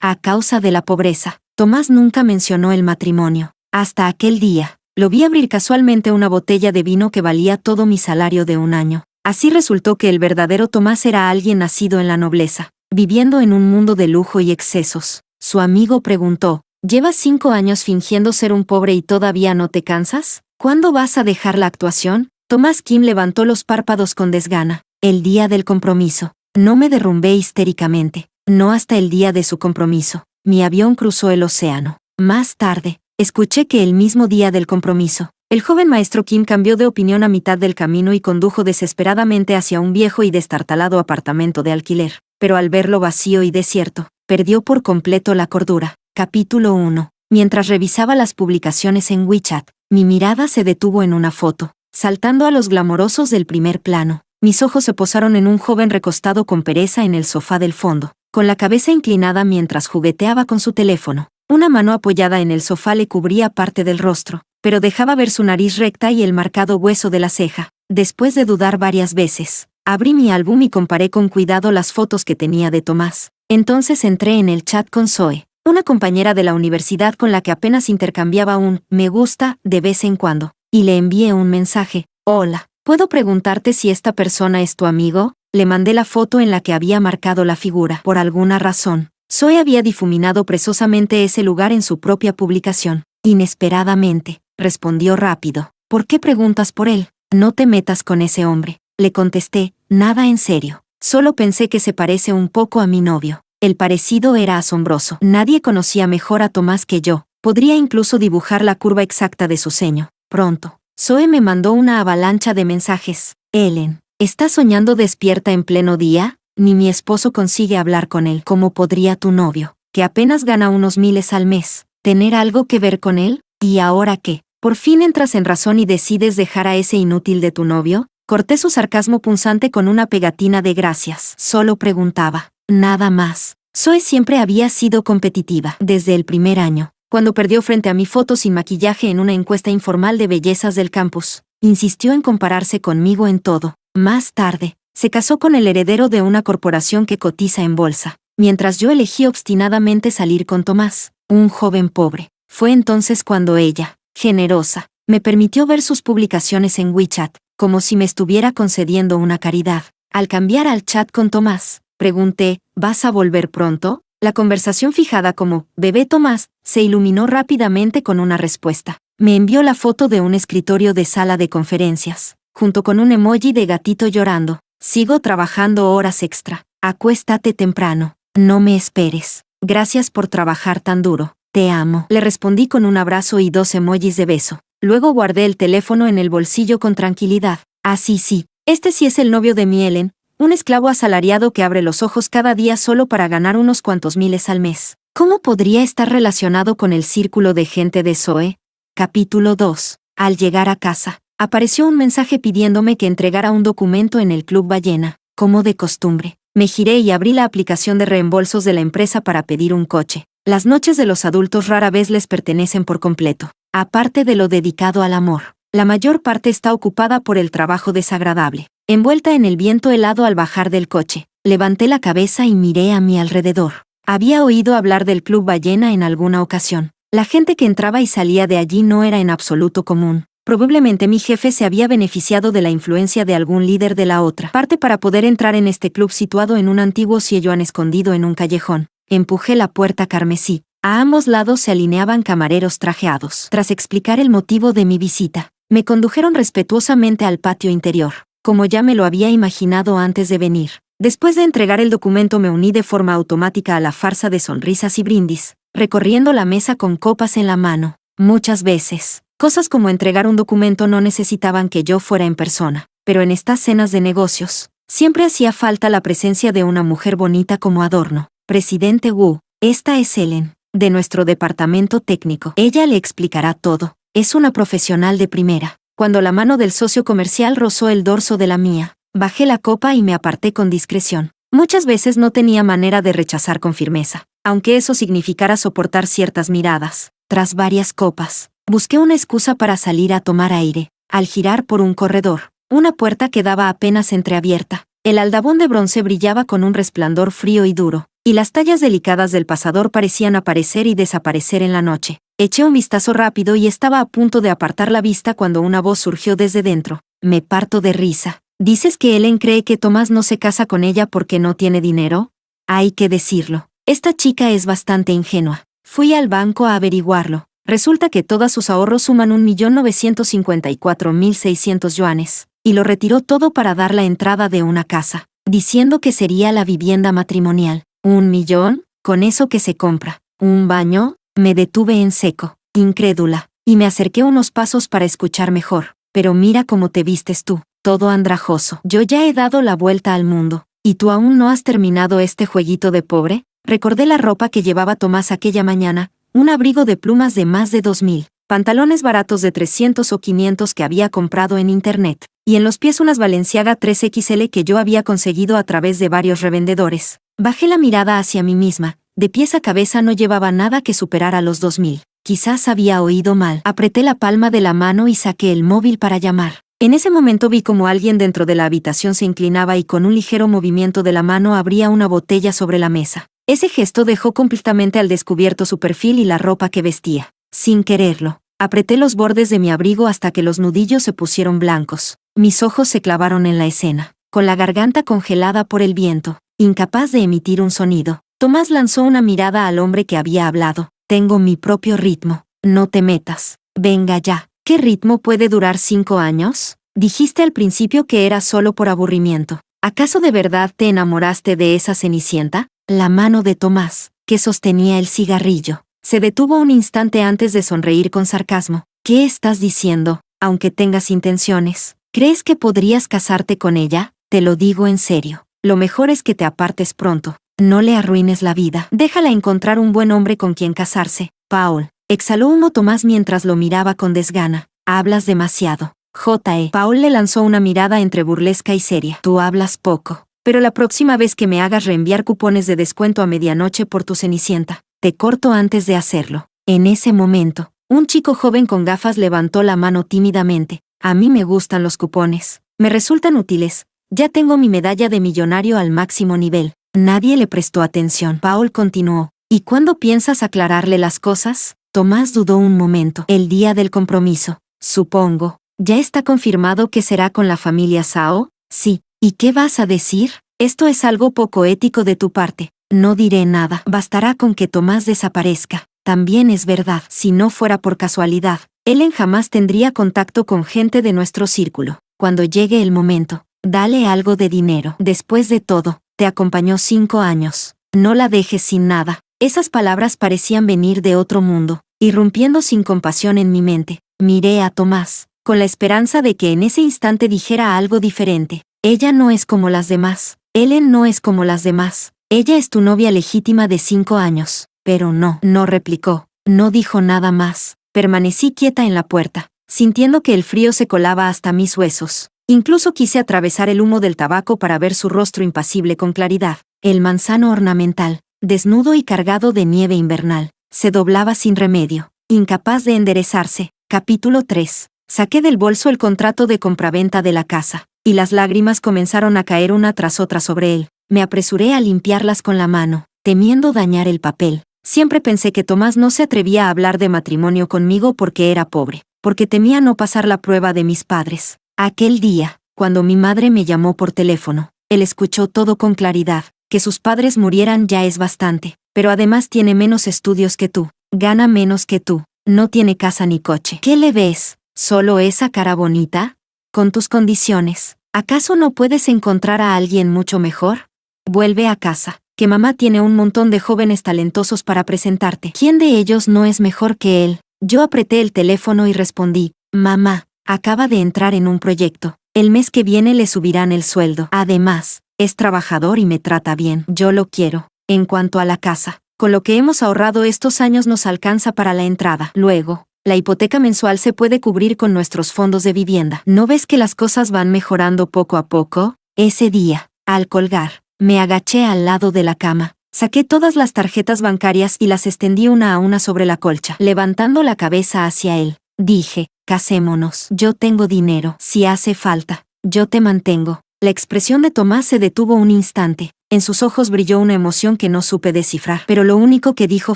a causa de la pobreza. Tomás nunca mencionó el matrimonio. Hasta aquel día, lo vi abrir casualmente una botella de vino que valía todo mi salario de un año. Así resultó que el verdadero Tomás era alguien nacido en la nobleza, viviendo en un mundo de lujo y excesos. Su amigo preguntó, ¿llevas 5 años fingiendo ser un pobre y todavía no te cansas? ¿Cuándo vas a dejar la actuación? Tomás Kim levantó los párpados con desgana. El día del compromiso. No me derrumbé histéricamente. No hasta el día de su compromiso. Mi avión cruzó el océano. Más tarde, escuché que el mismo día del compromiso, el joven maestro Kim cambió de opinión a mitad del camino y condujo desesperadamente hacia un viejo y destartalado apartamento de alquiler. Pero al verlo vacío y desierto, perdió por completo la cordura. Capítulo 1. Mientras revisaba las publicaciones en WeChat, mi mirada se detuvo en una foto, saltando a los glamorosos del primer plano. Mis ojos se posaron en un joven recostado con pereza en el sofá del fondo, con la cabeza inclinada mientras jugueteaba con su teléfono. Una mano apoyada en el sofá le cubría parte del rostro, pero dejaba ver su nariz recta y el marcado hueso de la ceja. Después de dudar varias veces, abrí mi álbum y comparé con cuidado las fotos que tenía de Tomás. Entonces entré en el chat con Zoe, una compañera de la universidad con la que apenas intercambiaba un me gusta de vez en cuando, y le envié un mensaje. Hola, ¿puedo preguntarte si esta persona es tu amigo? Le mandé la foto en la que había marcado la figura. Por alguna razón, Zoe había difuminado precisamente ese lugar en su propia publicación. Inesperadamente, respondió rápido. ¿Por qué preguntas por él? No te metas con ese hombre. Le contesté, nada en serio. Solo pensé que se parece un poco a mi novio. El parecido era asombroso. Nadie conocía mejor a Tomás que yo. Podría incluso dibujar la curva exacta de su ceño. Pronto, Zoe me mandó una avalancha de mensajes. Ellen, ¿estás soñando despierta en pleno día? Ni mi esposo consigue hablar con él. ¿Cómo podría tu novio, que apenas gana unos miles al mes, tener algo que ver con él? ¿Y ahora qué? ¿Por fin entras en razón y decides dejar a ese inútil de tu novio? Corté su sarcasmo punzante con una pegatina de gracias. Solo preguntaba. Nada más. Zoe siempre había sido competitiva. Desde el primer año, cuando perdió frente a mi foto sin maquillaje en una encuesta informal de bellezas del campus, insistió en compararse conmigo en todo. Más tarde, se casó con el heredero de una corporación que cotiza en bolsa, mientras yo elegí obstinadamente salir con Tomás, un joven pobre. Fue entonces cuando ella, generosa, me permitió ver sus publicaciones en WeChat, como si me estuviera concediendo una caridad. Al cambiar al chat con Tomás, pregunté, ¿vas a volver pronto? La conversación fijada como, bebé Tomás, se iluminó rápidamente con una respuesta. Me envió la foto de un escritorio de sala de conferencias, junto con un emoji de gatito llorando. Sigo trabajando horas extra. Acuéstate temprano. No me esperes. Gracias por trabajar tan duro. Te amo. Le respondí con un abrazo y 2 emojis de beso. Luego guardé el teléfono en el bolsillo con tranquilidad. Sí. Este sí es el novio de mi Ellen, un esclavo asalariado que abre los ojos cada día solo para ganar unos cuantos miles al mes. ¿Cómo podría estar relacionado con el círculo de gente de Zoe? Capítulo 2. Al llegar a casa, apareció un mensaje pidiéndome que entregara un documento en el Club Ballena. Como de costumbre, me giré y abrí la aplicación de reembolsos de la empresa para pedir un coche. Las noches de los adultos rara vez les pertenecen por completo. Aparte de lo dedicado al amor, la mayor parte está ocupada por el trabajo desagradable. Envuelta en el viento helado al bajar del coche, levanté la cabeza y miré a mi alrededor. Había oído hablar del Club Ballena en alguna ocasión. La gente que entraba y salía de allí no era en absoluto común. Probablemente mi jefe se había beneficiado de la influencia de algún líder de la otra parte para poder entrar en este club situado en un antiguo silloán escondido en un callejón. Empujé la puerta carmesí. A ambos lados se alineaban camareros trajeados. Tras explicar el motivo de mi visita, me condujeron respetuosamente al patio interior, como ya me lo había imaginado antes de venir. Después de entregar el documento me uní de forma automática a la farsa de sonrisas y brindis, recorriendo la mesa con copas en la mano. Muchas veces, cosas como entregar un documento no necesitaban que yo fuera en persona, pero en estas cenas de negocios, siempre hacía falta la presencia de una mujer bonita como adorno. Presidente Wu, esta es Ellen, de nuestro departamento técnico. Ella le explicará todo. Es una profesional de primera. Cuando la mano del socio comercial rozó el dorso de la mía, bajé la copa y me aparté con discreción. Muchas veces no tenía manera de rechazar con firmeza, aunque eso significara soportar ciertas miradas. Tras varias copas, busqué una excusa para salir a tomar aire. Al girar por un corredor, una puerta quedaba apenas entreabierta. El aldabón de bronce brillaba con un resplandor frío y duro, y las tallas delicadas del pasador parecían aparecer y desaparecer en la noche. Eché un vistazo rápido y estaba a punto de apartar la vista cuando una voz surgió desde dentro. Me parto de risa. ¿Dices que Ellen cree que Tomás no se casa con ella porque no tiene dinero? Hay que decirlo. Esta chica es bastante ingenua. Fui al banco a averiguarlo. Resulta que todos sus ahorros suman 1.954.600 yuanes, y lo retiró todo para dar la entrada de una casa, diciendo que sería la vivienda matrimonial. ¿1 millón? ¿Con eso que se compra? ¿Un baño? Me detuve en seco, incrédula, y me acerqué unos pasos para escuchar mejor. Pero mira cómo te vistes tú, todo andrajoso. Yo ya he dado la vuelta al mundo, ¿y tú aún no has terminado este jueguito de pobre? Recordé la ropa que llevaba Tomás aquella mañana, un abrigo de plumas de más de 2.000, pantalones baratos de 300 o 500 que había comprado en internet, y en los pies unas Balenciaga 3XL que yo había conseguido a través de varios revendedores. Bajé la mirada hacia mí misma. De pies a cabeza no llevaba nada que superara los 2.000. Quizás había oído mal. Apreté la palma de la mano y saqué el móvil para llamar. En ese momento vi como alguien dentro de la habitación se inclinaba y con un ligero movimiento de la mano abría una botella sobre la mesa. Ese gesto dejó completamente al descubierto su perfil y la ropa que vestía. Sin quererlo, apreté los bordes de mi abrigo hasta que los nudillos se pusieron blancos. Mis ojos se clavaron en la escena, con la garganta congelada por el viento, incapaz de emitir un sonido. Tomás lanzó una mirada al hombre que había hablado. Tengo mi propio ritmo. No te metas. Venga ya. ¿Qué ritmo puede durar 5 años? Dijiste al principio que era solo por aburrimiento. ¿Acaso de verdad te enamoraste de esa cenicienta? La mano de Tomás, que sostenía el cigarrillo, se detuvo un instante antes de sonreír con sarcasmo. ¿Qué estás diciendo? Aunque tengas intenciones, ¿crees que podrías casarte con ella? Te lo digo en serio. Lo mejor es que te apartes pronto. No le arruines la vida. Déjala encontrar un buen hombre con quien casarse. Paul. Exhaló humo Tomás mientras lo miraba con desgana. Hablas demasiado. J.E. Paul le lanzó una mirada entre burlesca y seria. Tú hablas poco. Pero la próxima vez que me hagas reenviar cupones de descuento a medianoche por tu cenicienta, te corto antes de hacerlo. En ese momento, un chico joven con gafas levantó la mano tímidamente. A mí me gustan los cupones. Me resultan útiles. Ya tengo mi medalla de millonario al máximo nivel. Nadie le prestó atención. Paul continuó. ¿Y cuándo piensas aclararle las cosas? Tomás dudó un momento. El día del compromiso. Supongo. ¿Ya está confirmado que será con la familia Zhao? Sí. ¿Y qué vas a decir? Esto es algo poco ético de tu parte. No diré nada. Bastará con que Tomás desaparezca. También es verdad. Si no fuera por casualidad, Ellen jamás tendría contacto con gente de nuestro círculo. Cuando llegue el momento, dale algo de dinero. Después de todo, te acompañó 5 años. No la dejes sin nada. Esas palabras parecían venir de otro mundo, irrumpiendo sin compasión en mi mente. Miré a Tomás, con la esperanza de que en ese instante dijera algo diferente. Ella no es como las demás. Ellen no es como las demás. Ella es tu novia legítima de 5 años. Pero no replicó. No dijo nada más. Permanecí quieta en la puerta, sintiendo que el frío se colaba hasta mis huesos. Incluso quise atravesar el humo del tabaco para ver su rostro impasible con claridad. El manzano ornamental, desnudo y cargado de nieve invernal, se doblaba sin remedio, incapaz de enderezarse. Capítulo 3. Saqué del bolso el contrato de compraventa de la casa, y las lágrimas comenzaron a caer una tras otra sobre él. Me apresuré a limpiarlas con la mano, temiendo dañar el papel. Siempre pensé que Tomás no se atrevía a hablar de matrimonio conmigo porque era pobre, porque temía no pasar la prueba de mis padres. Aquel día, cuando mi madre me llamó por teléfono, él escuchó todo con claridad. Que sus padres murieran ya es bastante, pero además tiene menos estudios que tú, gana menos que tú, no tiene casa ni coche. ¿Qué le ves? ¿Solo esa cara bonita? Con tus condiciones, ¿acaso no puedes encontrar a alguien mucho mejor? Vuelve a casa, que mamá tiene un montón de jóvenes talentosos para presentarte. ¿Quién de ellos no es mejor que él? Yo apreté el teléfono y respondí, mamá, acaba de entrar en un proyecto. El mes que viene le subirán el sueldo. Además, es trabajador y me trata bien. Yo lo quiero. En cuanto a la casa, con lo que hemos ahorrado estos años nos alcanza para la entrada. Luego, la hipoteca mensual se puede cubrir con nuestros fondos de vivienda. ¿No ves que las cosas van mejorando poco a poco? Ese día, al colgar, me agaché al lado de la cama. Saqué todas las tarjetas bancarias y las extendí una a una sobre la colcha. Levantando la cabeza hacia él, dije, casémonos. Yo tengo dinero. Si hace falta, yo te mantengo. La expresión de Tomás se detuvo un instante. En sus ojos brilló una emoción que no supe descifrar, pero lo único que dijo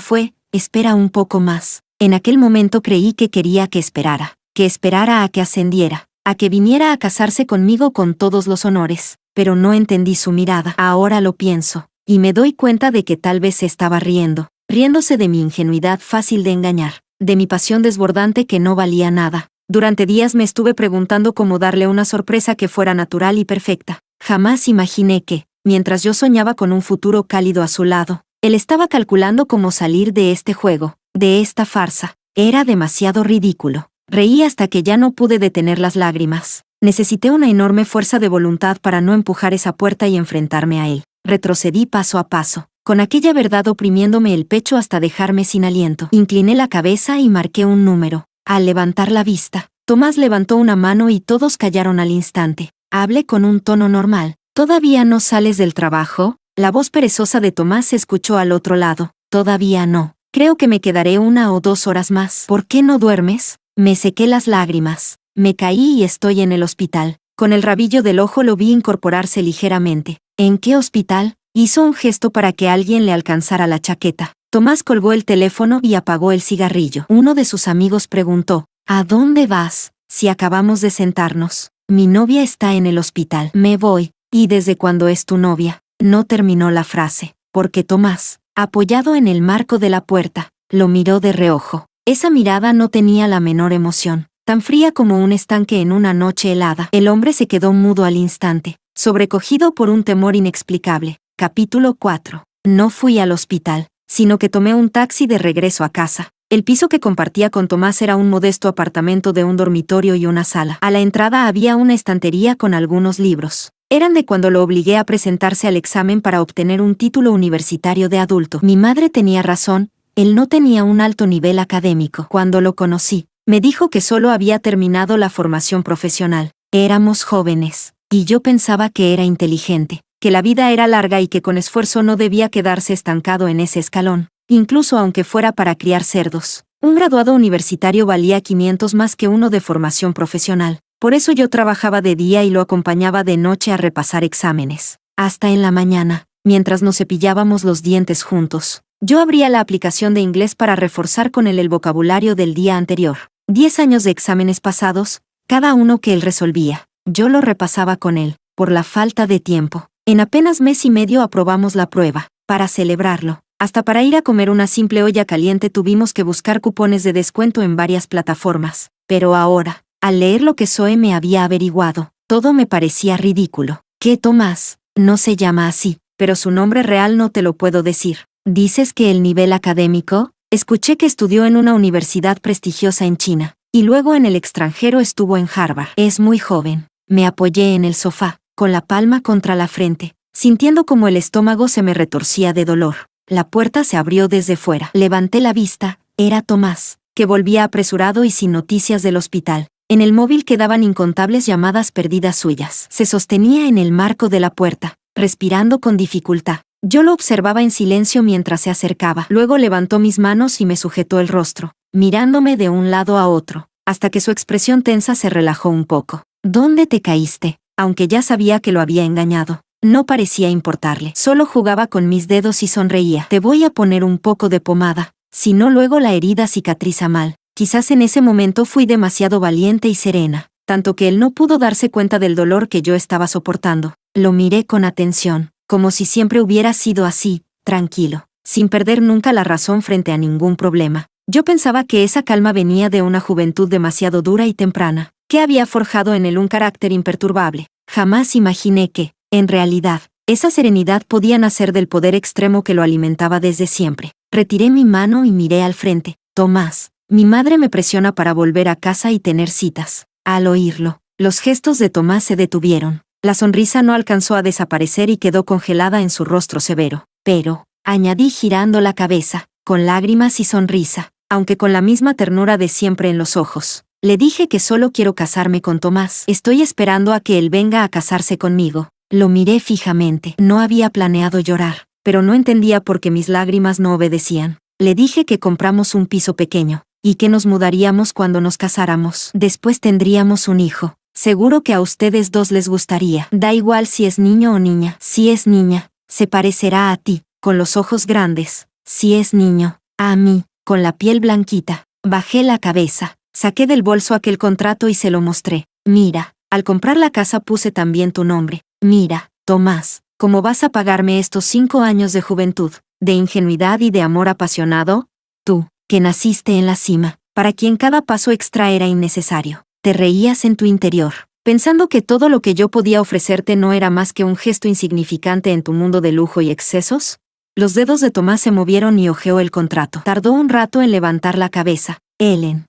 fue, espera un poco más. En aquel momento creí que quería que esperara a que ascendiera, a que viniera a casarse conmigo con todos los honores, pero no entendí su mirada. Ahora lo pienso, y me doy cuenta de que tal vez se estaba riéndose de mi ingenuidad fácil de engañar, de mi pasión desbordante que no valía nada. Durante días me estuve preguntando cómo darle una sorpresa que fuera natural y perfecta. Jamás imaginé que, mientras yo soñaba con un futuro cálido a su lado, él estaba calculando cómo salir de este juego, de esta farsa. Era demasiado ridículo. Reí hasta que ya no pude detener las lágrimas. Necesité una enorme fuerza de voluntad para no empujar esa puerta y enfrentarme a él. Retrocedí paso a paso, con aquella verdad oprimiéndome el pecho hasta dejarme sin aliento. Incliné la cabeza y marqué un número. Al levantar la vista, Tomás levantó una mano y todos callaron al instante. Hablé con un tono normal. ¿Todavía no sales del trabajo? La voz perezosa de Tomás se escuchó al otro lado. Todavía no. Creo que me quedaré 1 o 2 horas más. ¿Por qué no duermes? Me sequé las lágrimas. Me caí y estoy en el hospital. Con el rabillo del ojo lo vi incorporarse ligeramente. ¿En qué hospital? Hizo un gesto para que alguien le alcanzara la chaqueta. Tomás colgó el teléfono y apagó el cigarrillo. Uno de sus amigos preguntó, ¿a dónde vas? Si acabamos de sentarnos. Mi novia está en el hospital. Me voy. ¿Y desde cuándo es tu novia? No terminó la frase, porque Tomás, apoyado en el marco de la puerta, lo miró de reojo. Esa mirada no tenía la menor emoción, tan fría como un estanque en una noche helada. El hombre se quedó mudo al instante, sobrecogido por un temor inexplicable. Capítulo 4. No fui al hospital, sino que tomé un taxi de regreso a casa. El piso que compartía con Tomás era un modesto apartamento de un dormitorio y una sala. A la entrada había una estantería con algunos libros. Eran de cuando lo obligué a presentarse al examen para obtener un título universitario de adulto. Mi madre tenía razón, él no tenía un alto nivel académico. Cuando lo conocí, me dijo que solo había terminado la formación profesional. Éramos jóvenes, y yo pensaba que era inteligente, que la vida era larga y que con esfuerzo no debía quedarse estancado en ese escalón, incluso aunque fuera para criar cerdos. Un graduado universitario valía 500 más que uno de formación profesional. Por eso yo trabajaba de día y lo acompañaba de noche a repasar exámenes. Hasta en la mañana, mientras nos cepillábamos los dientes juntos, yo abría la aplicación de inglés para reforzar con él el vocabulario del día anterior. 10 años de exámenes pasados, cada uno que él resolvía. Yo lo repasaba con él, por la falta de tiempo. En apenas mes y medio aprobamos la prueba. Para celebrarlo, hasta para ir a comer una simple olla caliente tuvimos que buscar cupones de descuento en varias plataformas. Pero ahora, al leer lo que Zoe me había averiguado, todo me parecía ridículo. ¿Qué Tomás? No se llama así, pero su nombre real no te lo puedo decir. ¿Dices que el nivel académico? Escuché que estudió en una universidad prestigiosa en China, y luego en el extranjero estuvo en Harvard. Es muy joven. Me apoyé en el sofá, con la palma contra la frente, sintiendo como el estómago se me retorcía de dolor. La puerta se abrió desde fuera. Levanté la vista. Era Tomás, que volvía apresurado y sin noticias del hospital. En el móvil quedaban incontables llamadas perdidas suyas. Se sostenía en el marco de la puerta, respirando con dificultad. Yo lo observaba en silencio mientras se acercaba. Luego levantó mis manos y me sujetó el rostro, mirándome de un lado a otro, hasta que su expresión tensa se relajó un poco. ¿Dónde te caíste? Aunque ya sabía que lo había engañado, no parecía importarle. Solo jugaba con mis dedos y sonreía. Te voy a poner un poco de pomada, si no luego la herida cicatriza mal. Quizás en ese momento fui demasiado valiente y serena, tanto que él no pudo darse cuenta del dolor que yo estaba soportando. Lo miré con atención, como si siempre hubiera sido así, tranquilo, sin perder nunca la razón frente a ningún problema. Yo pensaba que esa calma venía de una juventud demasiado dura y temprana, que había forjado en él un carácter imperturbable. Jamás imaginé que, en realidad, esa serenidad podía nacer del poder extremo que lo alimentaba desde siempre. Retiré mi mano y miré al frente. Tomás. Mi madre me presiona para volver a casa y tener citas. Al oírlo, los gestos de Tomás se detuvieron. La sonrisa no alcanzó a desaparecer y quedó congelada en su rostro severo. Pero, añadí girando la cabeza, con lágrimas y sonrisa, aunque con la misma ternura de siempre en los ojos. Le dije que solo quiero casarme con Tomás. Estoy esperando a que él venga a casarse conmigo. Lo miré fijamente. No había planeado llorar, pero no entendía por qué mis lágrimas no obedecían. Le dije que compramos un piso pequeño, y que nos mudaríamos cuando nos casáramos. Después tendríamos un hijo. Seguro que a ustedes dos les gustaría. Da igual si es niño o niña. Si es niña, se parecerá a ti, con los ojos grandes, si es niño, a mí, con la piel blanquita. Bajé la cabeza, saqué del bolso aquel contrato y se lo mostré. Mira, al comprar la casa puse también tu nombre. Mira, Tomás, ¿cómo vas a pagarme estos 5 años de juventud, de ingenuidad y de amor apasionado? Tú, que naciste en la cima, para quien cada paso extra era innecesario. Te reías en tu interior, pensando que todo lo que yo podía ofrecerte no era más que un gesto insignificante en tu mundo de lujo y excesos. Los dedos de Tomás se movieron y hojeó el contrato. Tardó un rato en levantar la cabeza. Ellen,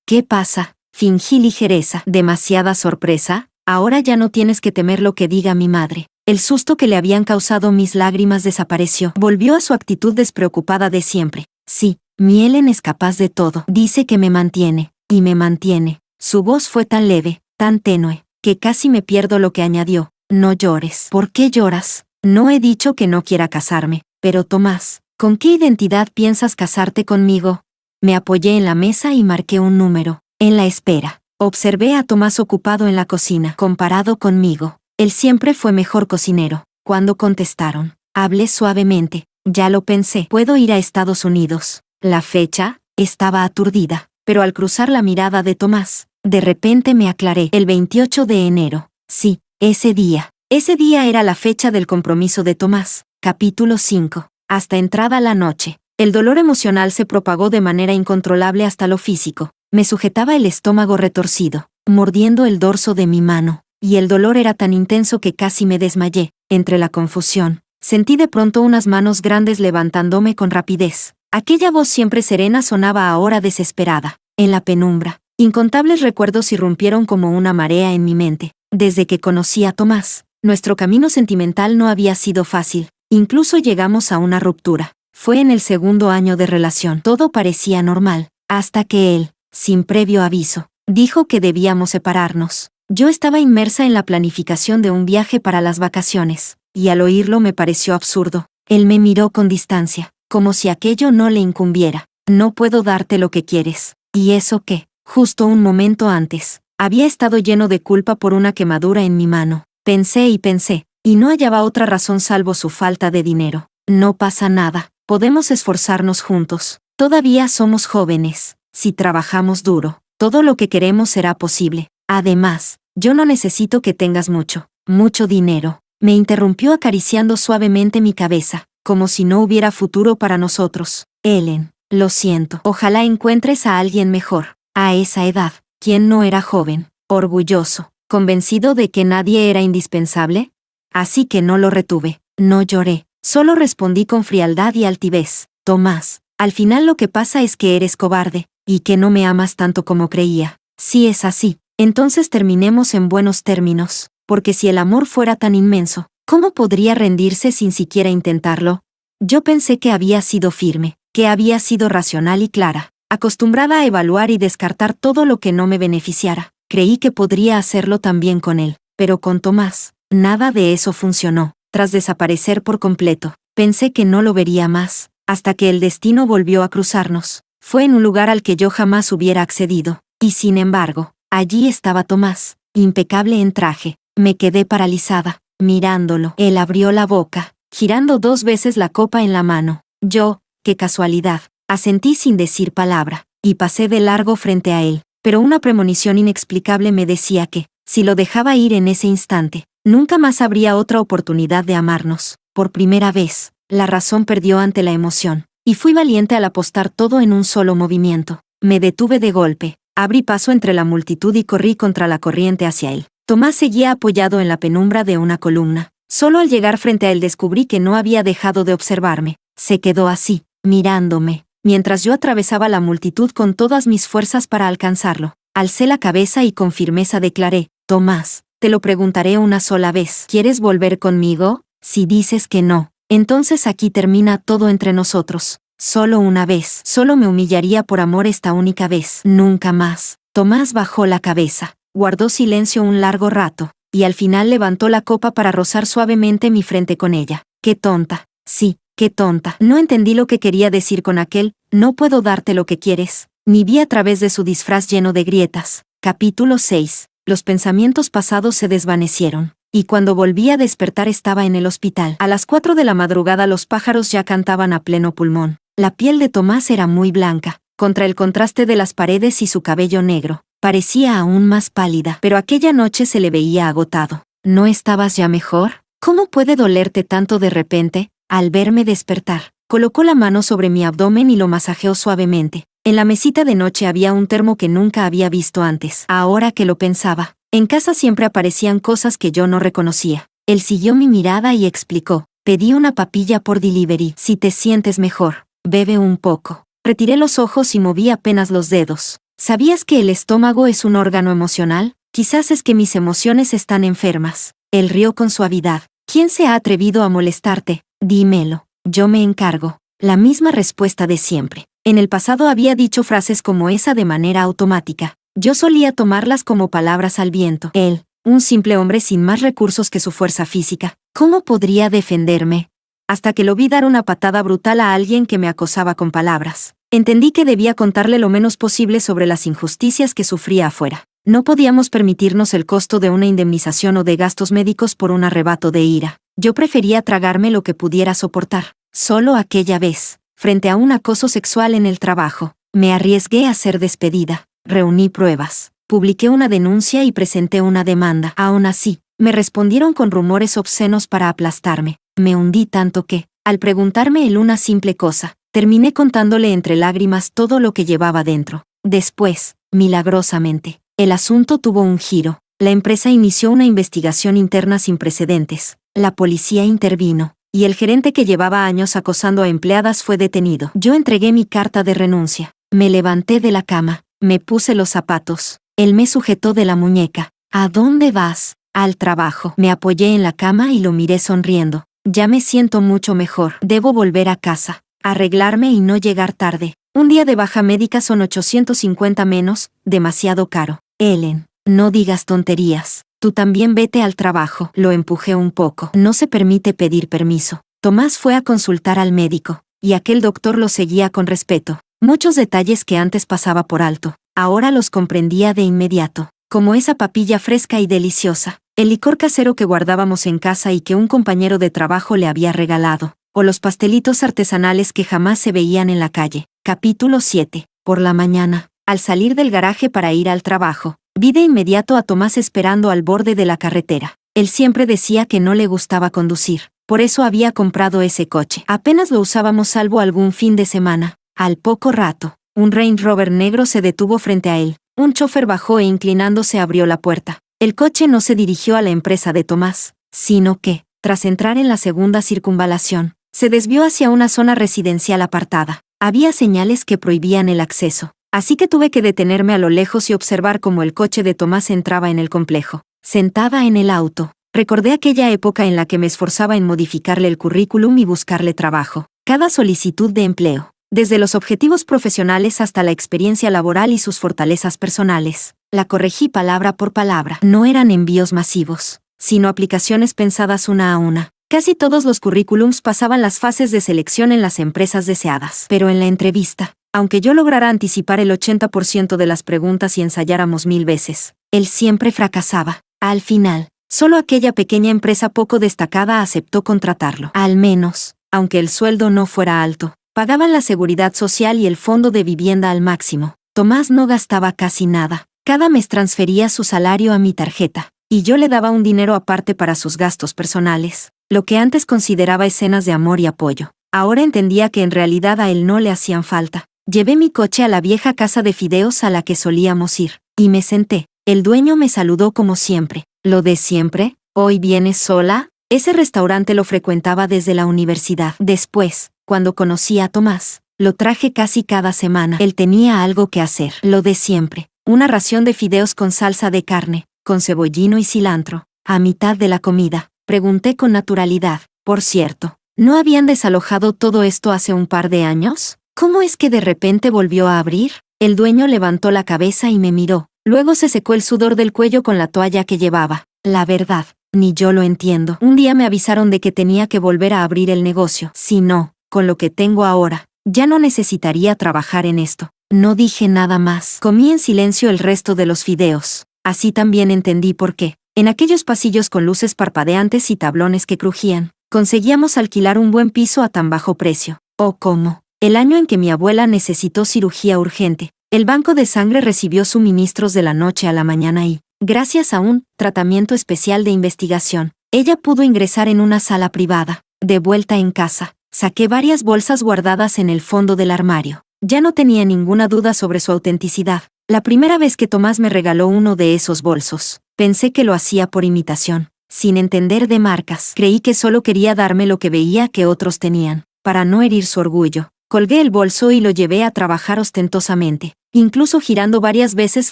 ¿qué pasa? Fingí ligereza. ¿Demasiada sorpresa? Ahora ya no tienes que temer lo que diga mi madre. El susto que le habían causado mis lágrimas desapareció. Volvió a su actitud despreocupada de siempre. Sí, mi Ellen es capaz de todo. Dice que me mantiene, y me mantiene. Su voz fue tan leve, tan tenue, que casi me pierdo lo que añadió. No llores. ¿Por qué lloras? No he dicho que no quiera casarme. Pero Tomás, ¿con qué identidad piensas casarte conmigo? Me apoyé en la mesa y marqué un número. En la espera, observé a Tomás ocupado en la cocina. Comparado conmigo, él siempre fue mejor cocinero. Cuando contestaron, hablé suavemente. Ya lo pensé, puedo ir a Estados Unidos. La fecha, estaba aturdida, pero al cruzar la mirada de Tomás, de repente me aclaré. El 28 de enero. Sí, ese día. Ese día era la fecha del compromiso de Tomás. Capítulo 5. Hasta entrada la noche, el dolor emocional se propagó de manera incontrolable hasta lo físico. Me sujetaba el estómago retorcido, mordiendo el dorso de mi mano, y el dolor era tan intenso que casi me desmayé. Entre la confusión, sentí de pronto unas manos grandes levantándome con rapidez. Aquella voz siempre serena sonaba ahora desesperada. En la penumbra, incontables recuerdos irrumpieron como una marea en mi mente. Desde que conocí a Tomás, nuestro camino sentimental no había sido fácil. Incluso llegamos a una ruptura. Fue en el 2.º año de relación. Todo parecía normal, hasta que él, sin previo aviso, dijo que debíamos separarnos. Yo estaba inmersa en la planificación de un viaje para las vacaciones, y al oírlo me pareció absurdo. Él me miró con distancia, como si aquello no le incumbiera. No puedo darte lo que quieres. ¿Y eso qué? Justo un momento antes, había estado lleno de culpa por una quemadura en mi mano. Pensé y pensé, y no hallaba otra razón salvo su falta de dinero. No pasa nada, podemos esforzarnos juntos. Todavía somos jóvenes. Si trabajamos duro, todo lo que queremos será posible. Además, yo no necesito que tengas mucho dinero. Me interrumpió acariciando suavemente mi cabeza, como si no hubiera futuro para nosotros. Ellen, lo siento. Ojalá encuentres a alguien mejor. A esa edad, ¿quién no era joven, orgulloso, convencido de que nadie era indispensable? Así que no lo retuve, no lloré, solo respondí con frialdad y altivez. Tomás, al final lo que pasa es que eres cobarde, y que no me amas tanto como creía. Si es así, entonces terminemos en buenos términos, porque si el amor fuera tan inmenso, ¿cómo podría rendirse sin siquiera intentarlo? Yo pensé que había sido firme, que había sido racional y clara, acostumbrada a evaluar y descartar todo lo que no me beneficiara. Creí que podría hacerlo también con él, pero con Tomás, nada de eso funcionó. Tras desaparecer por completo, pensé que no lo vería más, hasta que el destino volvió a cruzarnos. Fue en un lugar al que yo jamás hubiera accedido, y sin embargo, allí estaba Tomás, impecable en traje. Me quedé paralizada, mirándolo. Él abrió la boca, girando 2 veces la copa en la mano. Yo, qué casualidad, asentí sin decir palabra, y pasé de largo frente a él, pero una premonición inexplicable me decía que, si lo dejaba ir en ese instante, nunca más habría otra oportunidad de amarnos. Por primera vez, la razón perdió ante la emoción, y fui valiente al apostar todo en un solo movimiento. Me detuve de golpe, abrí paso entre la multitud y corrí contra la corriente hacia él. Tomás seguía apoyado en la penumbra de una columna. Solo al llegar frente a él descubrí que no había dejado de observarme. Se quedó así, mirándome, mientras yo atravesaba la multitud con todas mis fuerzas para alcanzarlo. Alcé la cabeza y con firmeza declaré: Tomás, te lo preguntaré una sola vez. ¿Quieres volver conmigo? Si dices que no, entonces aquí termina todo entre nosotros. Solo una vez. Solo me humillaría por amor esta única vez. Nunca más. Tomás bajó la cabeza, guardó silencio un largo rato, y al final levantó la copa para rozar suavemente mi frente con ella. ¡Qué tonta! Sí, qué tonta. No entendí lo que quería decir con aquel: no puedo darte lo que quieres, ni vi a través de su disfraz lleno de grietas. Capítulo 6. Los pensamientos pasados se desvanecieron, y cuando volví a despertar estaba en el hospital. A las 4 de la madrugada los pájaros ya cantaban a pleno pulmón. La piel de Tomás era muy blanca, contra el contraste de las paredes y su cabello negro. Parecía aún más pálida, pero aquella noche se le veía agotado. ¿No estabas ya mejor? ¿Cómo puede dolerte tanto de repente? Al verme despertar, colocó la mano sobre mi abdomen y lo masajeó suavemente. En la mesita de noche había un termo que nunca había visto antes. Ahora que lo pensaba, en casa siempre aparecían cosas que yo no reconocía. Él siguió mi mirada y explicó: pedí una papilla por delivery. Si te sientes mejor, bebe un poco. Retiré los ojos y moví apenas los dedos. ¿Sabías que el estómago es un órgano emocional? Quizás es que mis emociones están enfermas. Él rió con suavidad. ¿Quién se ha atrevido a molestarte? Dímelo. Yo me encargo. La misma respuesta de siempre. En el pasado había dicho frases como esa de manera automática. Yo solía tomarlas como palabras al viento. Él, un simple hombre sin más recursos que su fuerza física, ¿cómo podría defenderme? Hasta que lo vi dar una patada brutal a alguien que me acosaba con palabras. Entendí que debía contarle lo menos posible sobre las injusticias que sufría afuera. No podíamos permitirnos el costo de una indemnización o de gastos médicos por un arrebato de ira. Yo prefería tragarme lo que pudiera soportar. Solo aquella vez, frente a un acoso sexual en el trabajo, me arriesgué a ser despedida. Reuní pruebas, publiqué una denuncia y presenté una demanda. Aún así, me respondieron con rumores obscenos para aplastarme. Me hundí tanto que, al preguntarme él una simple cosa, terminé contándole entre lágrimas todo lo que llevaba dentro. Después, milagrosamente, el asunto tuvo un giro. La empresa inició una investigación interna sin precedentes. La policía intervino, y el gerente que llevaba años acosando a empleadas fue detenido. Yo entregué mi carta de renuncia. Me levanté de la cama, me puse los zapatos. Él me sujetó de la muñeca. ¿A dónde vas? Al trabajo. Me apoyé en la cama y lo miré sonriendo. Ya me siento mucho mejor. Debo volver a casa, arreglarme y no llegar tarde. Un día de baja médica son 850 menos, demasiado caro. Ellen, no digas tonterías. Tú también vete al trabajo. Lo empujé un poco. No se permite pedir permiso. Tomás fue a consultar al médico, y aquel doctor lo seguía con respeto. Muchos detalles que antes pasaba por alto, ahora los comprendía de inmediato. Como esa papilla fresca y deliciosa, el licor casero que guardábamos en casa y que un compañero de trabajo le había regalado, o los pastelitos artesanales que jamás se veían en la calle. Capítulo 7. Por la mañana, al salir del garaje para ir al trabajo, vi de inmediato a Tomás esperando al borde de la carretera. Él siempre decía que no le gustaba conducir, por eso había comprado ese coche. Apenas lo usábamos salvo algún fin de semana. Al poco rato, un Range Rover negro se detuvo frente a él. Un chofer bajó e inclinándose abrió la puerta. El coche no se dirigió a la empresa de Tomás, sino que, tras entrar en la segunda circunvalación, se desvió hacia una zona residencial apartada. Había señales que prohibían el acceso, así que tuve que detenerme a lo lejos y observar cómo el coche de Tomás entraba en el complejo. Sentada en el auto, recordé aquella época en la que me esforzaba en modificarle el currículum y buscarle trabajo. Cada solicitud de empleo, desde los objetivos profesionales hasta la experiencia laboral y sus fortalezas personales, la corregí palabra por palabra. No eran envíos masivos, sino aplicaciones pensadas una a una. Casi todos los currículums pasaban las fases de selección en las empresas deseadas. Pero en la entrevista, aunque yo lograra anticipar el 80% de las preguntas y ensayáramos 1000 veces, él siempre fracasaba. Al final, solo aquella pequeña empresa poco destacada aceptó contratarlo. Al menos, aunque el sueldo no fuera alto, pagaban la seguridad social y el fondo de vivienda al máximo. Tomás no gastaba casi nada. Cada mes transfería su salario a mi tarjeta, y yo le daba un dinero aparte para sus gastos personales, lo que antes consideraba escenas de amor y apoyo. Ahora entendía que en realidad a él no le hacían falta. Llevé mi coche a la vieja casa de fideos a la que solíamos ir, y me senté. El dueño me saludó como siempre. ¿Lo de siempre? ¿Hoy vienes sola? Ese restaurante lo frecuentaba desde la universidad. Después, cuando conocí a Tomás, lo traje casi cada semana. Él tenía algo que hacer. Lo de siempre. Una ración de fideos con salsa de carne, con cebollino y cilantro, a mitad de la comida. Pregunté con naturalidad. Por cierto, ¿no habían desalojado todo esto hace un par de años? ¿Cómo es que de repente volvió a abrir? El dueño levantó la cabeza y me miró. Luego se secó el sudor del cuello con la toalla que llevaba. La verdad, ni yo lo entiendo. Un día me avisaron de que tenía que volver a abrir el negocio. Si no, con lo que tengo ahora, ya no necesitaría trabajar en esto. No dije nada más. Comí en silencio el resto de los fideos. Así también entendí por qué. En aquellos pasillos con luces parpadeantes y tablones que crujían, conseguíamos alquilar un buen piso a tan bajo precio. Oh, cómo. El año en que mi abuela necesitó cirugía urgente, el banco de sangre recibió suministros de la noche a la mañana y, gracias a un tratamiento especial de investigación, ella pudo ingresar en una sala privada. De vuelta en casa, saqué varias bolsas guardadas en el fondo del armario. Ya no tenía ninguna duda sobre su autenticidad. La primera vez que Tomás me regaló uno de esos bolsos, pensé que lo hacía por imitación. Sin entender de marcas, creí que solo quería darme lo que veía que otros tenían, para no herir su orgullo. Colgué el bolso y lo llevé a trabajar ostentosamente, incluso girando varias veces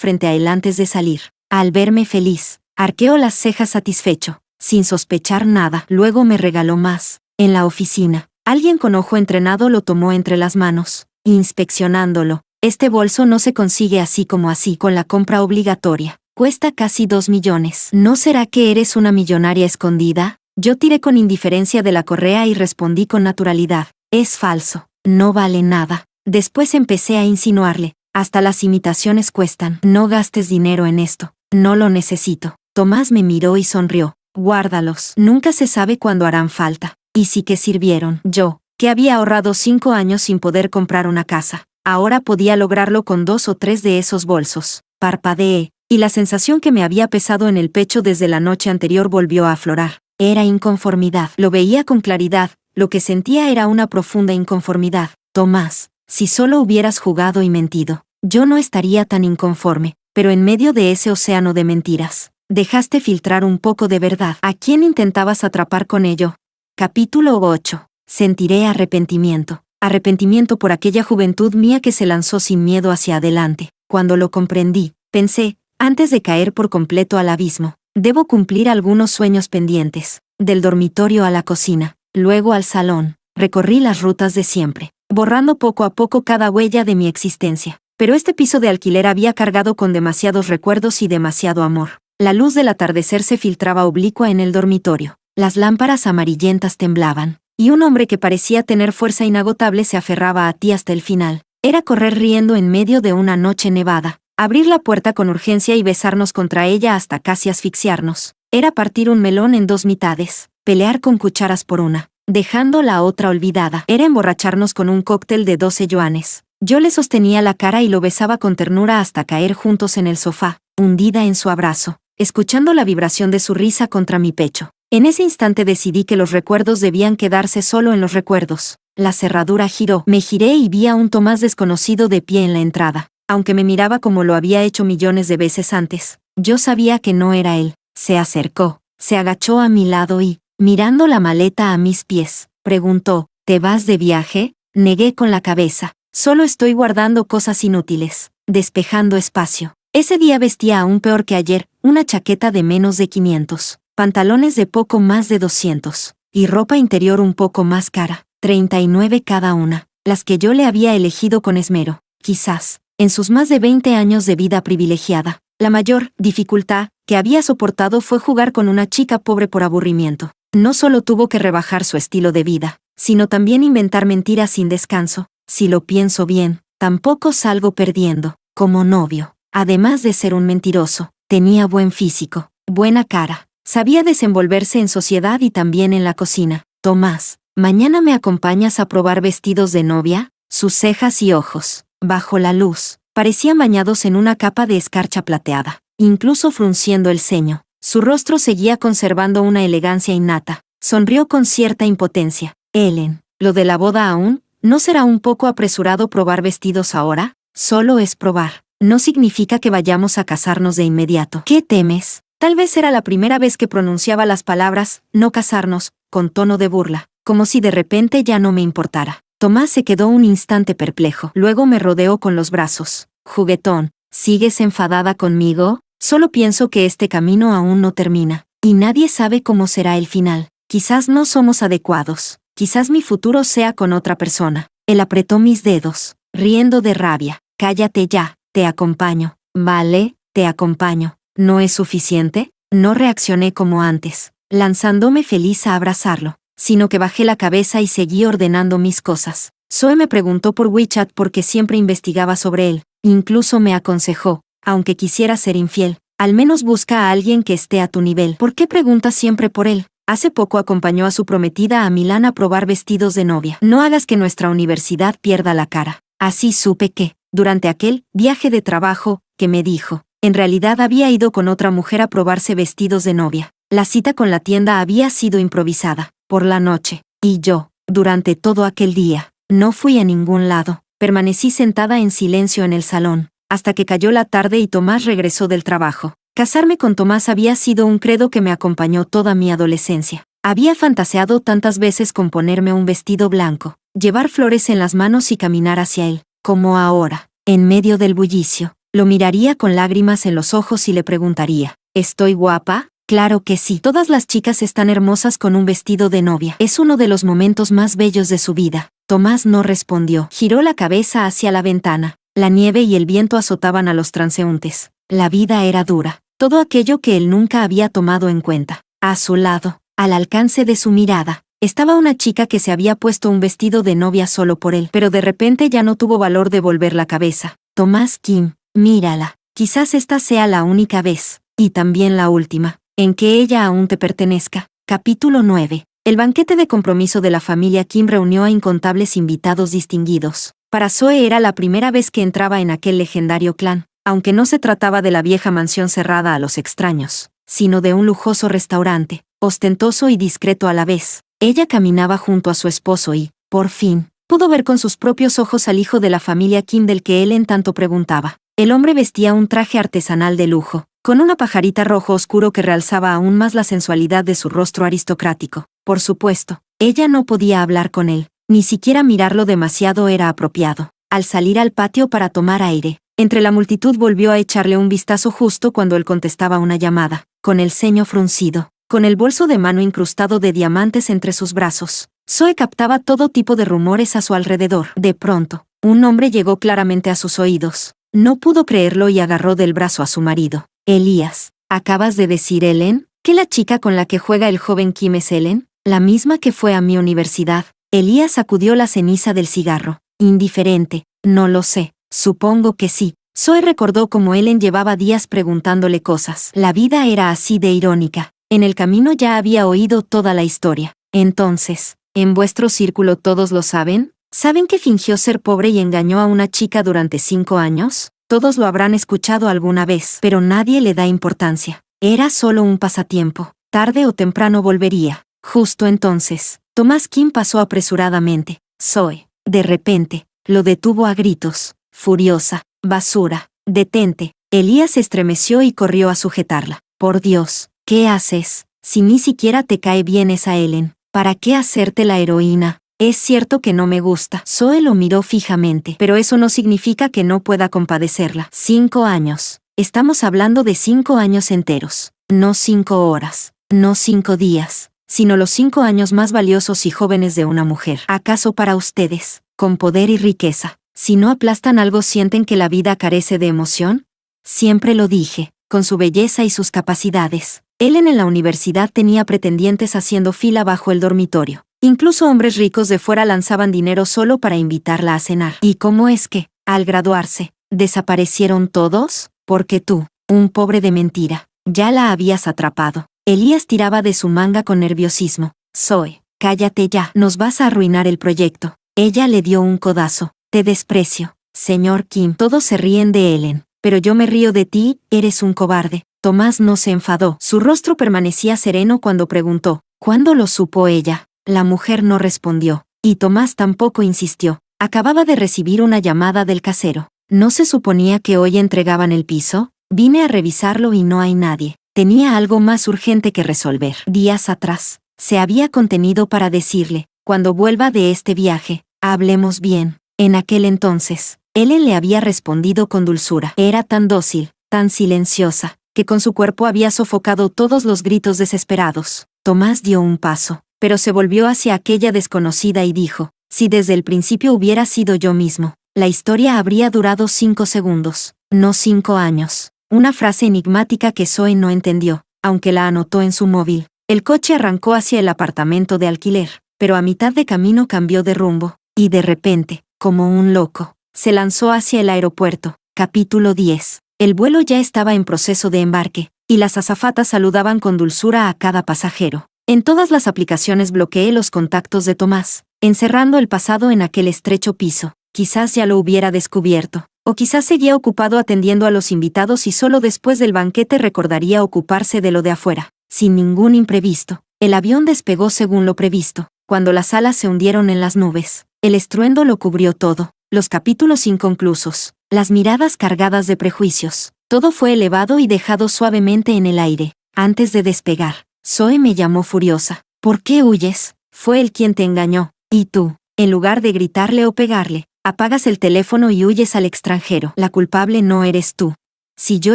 frente a él antes de salir. Al verme feliz, arqueó las cejas satisfecho, sin sospechar nada. Luego me regaló más. En la oficina, alguien con ojo entrenado lo tomó entre las manos, inspeccionándolo. Este bolso no se consigue así como así con la compra obligatoria. Cuesta casi 2 millones. ¿No será que eres una millonaria escondida? Yo tiré con indiferencia de la correa y respondí con naturalidad. Es falso. No vale nada. Después empecé a insinuarle. Hasta las imitaciones cuestan. No gastes dinero en esto. No lo necesito. Tomás me miró y sonrió. Guárdalos. Nunca se sabe cuándo harán falta. Y sí que sirvieron. Yo, que había ahorrado 5 años sin poder comprar una casa, ahora podía lograrlo con 2 o 3 de esos bolsos. Parpadeé, y la sensación que me había pesado en el pecho desde la noche anterior volvió a aflorar. Era inconformidad. Lo veía con claridad. Lo que sentía era una profunda inconformidad. Tomás, si solo hubieras jugado y mentido, yo no estaría tan inconforme, pero en medio de ese océano de mentiras, dejaste filtrar un poco de verdad. ¿A quién intentabas atrapar con ello? Capítulo 8. Sentiré arrepentimiento. Arrepentimiento por aquella juventud mía que se lanzó sin miedo hacia adelante. Cuando lo comprendí, pensé, antes de caer por completo al abismo, debo cumplir algunos sueños pendientes. Del dormitorio a la cocina, luego al salón, recorrí las rutas de siempre, borrando poco a poco cada huella de mi existencia. Pero este piso de alquiler había cargado con demasiados recuerdos y demasiado amor. La luz del atardecer se filtraba oblicua en el dormitorio. Las lámparas amarillentas temblaban, y un hombre que parecía tener fuerza inagotable se aferraba a ti hasta el final. Era correr riendo en medio de una noche nevada, abrir la puerta con urgencia y besarnos contra ella hasta casi asfixiarnos. Era partir un melón en 2 mitades, pelear con cucharas por una, dejando la otra olvidada. Era emborracharnos con un cóctel de 12 yuanes. Yo le sostenía la cara y lo besaba con ternura hasta caer juntos en el sofá, hundida en su abrazo, escuchando la vibración de su risa contra mi pecho. En ese instante decidí que los recuerdos debían quedarse solo en los recuerdos. La cerradura giró. Me giré y vi a un Tomás desconocido de pie en la entrada. Aunque me miraba como lo había hecho millones de veces antes, yo sabía que no era él. Se acercó, se agachó a mi lado y, mirando la maleta a mis pies, preguntó, ¿te vas de viaje? Negué con la cabeza. Solo estoy guardando cosas inútiles, despejando espacio. Ese día vestía aún peor que ayer, una chaqueta de menos de 500. Pantalones de poco más de 200, y ropa interior un poco más cara, 39 cada una, las que yo le había elegido con esmero. Quizás, en sus más de 20 años de vida privilegiada, la mayor dificultad que había soportado fue jugar con una chica pobre por aburrimiento. No solo tuvo que rebajar su estilo de vida, sino también inventar mentiras sin descanso. Si lo pienso bien, tampoco salgo perdiendo, como novio. Además de ser un mentiroso, tenía buen físico, buena cara. Sabía desenvolverse en sociedad y también en la cocina. Tomás, ¿mañana me acompañas a probar vestidos de novia? Sus cejas y ojos, bajo la luz, parecían bañados en una capa de escarcha plateada, incluso frunciendo el ceño. Su rostro seguía conservando una elegancia innata. Sonrió con cierta impotencia. Ellen, ¿lo de la boda aún? ¿No será un poco apresurado probar vestidos ahora? Solo es probar. No significa que vayamos a casarnos de inmediato. ¿Qué temes? Tal vez era la primera vez que pronunciaba las palabras, no casarnos, con tono de burla, como si de repente ya no me importara. Tomás se quedó un instante perplejo, luego me rodeó con los brazos. Juguetón, ¿sigues enfadada conmigo? Solo pienso que este camino aún no termina, y nadie sabe cómo será el final. Quizás no somos adecuados, quizás mi futuro sea con otra persona. Él apretó mis dedos, riendo de rabia. Cállate ya, te acompaño. Vale, te acompaño. ¿No es suficiente? No reaccioné como antes, lanzándome feliz a abrazarlo, sino que bajé la cabeza y seguí ordenando mis cosas. Zoe me preguntó por WeChat porque siempre investigaba sobre él, incluso me aconsejó, aunque quisiera ser infiel, Al menos busca a alguien que esté a tu nivel. ¿Por qué preguntas siempre por él? Hace poco acompañó a su prometida a Milán a probar vestidos de novia. No hagas que nuestra universidad pierda la cara. Así supe que, durante aquel viaje de trabajo, que me dijo, en realidad había ido con otra mujer a probarse vestidos de novia. La cita con la tienda había sido improvisada, por la noche, y yo, durante todo aquel día, no fui a ningún lado. Permanecí sentada en silencio en el salón, hasta que cayó la tarde y Tomás regresó del trabajo. Casarme con Tomás había sido un credo que me acompañó toda mi adolescencia. Había fantaseado tantas veces con ponerme un vestido blanco, llevar flores en las manos y caminar hacia él, como ahora, en medio del bullicio. Lo miraría con lágrimas en los ojos y le preguntaría, ¿estoy guapa? Claro que sí. Todas las chicas están hermosas con un vestido de novia. Es uno de los momentos más bellos de su vida. Tomás no respondió. Giró la cabeza hacia la ventana. La nieve y el viento azotaban a los transeúntes. La vida era dura. Todo aquello que él nunca había tomado en cuenta. A su lado, al alcance de su mirada, estaba una chica que se había puesto un vestido de novia solo por él, pero de repente ya no tuvo valor de volver la cabeza. Tomás Kim, mírala. Quizás esta sea la única vez, y también la última, en que ella aún te pertenezca. Capítulo 9. El banquete de compromiso de la familia Kim reunió a incontables invitados distinguidos. Para Zoe era la primera vez que entraba en aquel legendario clan, aunque no se trataba de la vieja mansión cerrada a los extraños, sino de un lujoso restaurante, ostentoso y discreto a la vez. Ella caminaba junto a su esposo y, por fin, pudo ver con sus propios ojos al hijo de la familia Kim del que él en tanto preguntaba. El hombre vestía un traje artesanal de lujo, con una pajarita rojo oscuro que realzaba aún más la sensualidad de su rostro aristocrático. Por supuesto, ella no podía hablar con él, ni siquiera mirarlo demasiado era apropiado. Al salir al patio para tomar aire, entre la multitud volvió a echarle un vistazo justo cuando él contestaba una llamada, con el ceño fruncido, con el bolso de mano incrustado de diamantes entre sus brazos. Zoe captaba todo tipo de rumores a su alrededor. De pronto, un nombre llegó claramente a sus oídos. No pudo creerlo y agarró del brazo a su marido. Elías, ¿acabas de decir Ellen? ¿Que la chica con la que juega el joven Kim es Ellen? La misma que fue a mi universidad. Elías sacudió la ceniza del cigarro. Indiferente, no lo sé. Supongo que sí. Zoe recordó cómo Ellen llevaba días preguntándole cosas. La vida era así de irónica. En el camino ya había oído toda la historia. Entonces, ¿en vuestro círculo todos lo saben? ¿Saben que fingió ser pobre y engañó a una chica durante 5 años? Todos lo habrán escuchado alguna vez, pero nadie le da importancia. Era solo un pasatiempo. Tarde o temprano volvería. Justo entonces, Tomás Kim pasó apresuradamente. Zoe, de repente, lo detuvo a gritos. Furiosa, basura, detente. Elías se estremeció y corrió a sujetarla. Por Dios, ¿qué haces? Si ni siquiera te cae bien esa Ellen, ¿para qué hacerte la heroína? Es cierto que no me gusta. Zoe lo miró fijamente, pero eso no significa que no pueda compadecerla. 5 años. Estamos hablando de 5 años enteros. No 5 horas, no 5 días, sino los 5 años más valiosos y jóvenes de una mujer. ¿Acaso para ustedes, con poder y riqueza, si no aplastan algo sienten que la vida carece de emoción? Siempre lo dije, con su belleza y sus capacidades. Ellen en la universidad tenía pretendientes haciendo fila bajo el dormitorio. Incluso hombres ricos de fuera lanzaban dinero solo para invitarla a cenar. ¿Y cómo es que, al graduarse, desaparecieron todos? Porque tú, un pobre de mentira, ya la habías atrapado. Elías tiraba de su manga con nerviosismo. Zoe, cállate ya, nos vas a arruinar el proyecto. Ella le dio un codazo. Te desprecio, señor Kim. Todos se ríen de Ellen, pero yo me río de ti, eres un cobarde. Tomás no se enfadó. Su rostro permanecía sereno cuando preguntó, ¿cuándo lo supo ella? La mujer no respondió, y Tomás tampoco insistió. Acababa de recibir una llamada del casero. ¿No se suponía que hoy entregaban el piso? Vine a revisarlo y no hay nadie. Tenía algo más urgente que resolver. Días atrás, se había contenido para decirle, cuando vuelva de este viaje, hablemos bien. En aquel entonces, Ellen le había respondido con dulzura. Era tan dócil, tan silenciosa, que con su cuerpo había sofocado todos los gritos desesperados. Tomás dio un paso, pero se volvió hacia aquella desconocida y dijo, si desde el principio hubiera sido yo mismo, la historia habría durado 5 segundos, no 5 años. Una frase enigmática que Zoe no entendió, aunque la anotó en su móvil. El coche arrancó hacia el apartamento de alquiler, pero a mitad de camino cambió de rumbo, y de repente, como un loco, se lanzó hacia el aeropuerto. Capítulo 10. El vuelo ya estaba en proceso de embarque, y las azafatas saludaban con dulzura a cada pasajero. En todas las aplicaciones bloqueé los contactos de Tomás, encerrando el pasado en aquel estrecho piso. Quizás ya lo hubiera descubierto, o quizás seguía ocupado atendiendo a los invitados y solo después del banquete recordaría ocuparse de lo de afuera. Sin ningún imprevisto, el avión despegó según lo previsto. Cuando las alas se hundieron en las nubes, el estruendo lo cubrió todo, los capítulos inconclusos, las miradas cargadas de prejuicios. Todo fue elevado y dejado suavemente en el aire. Antes de despegar, Zoe me llamó furiosa. ¿Por qué huyes? Fue él quien te engañó. Y tú, en lugar de gritarle o pegarle, apagas el teléfono y huyes al extranjero. La culpable no eres tú. Si yo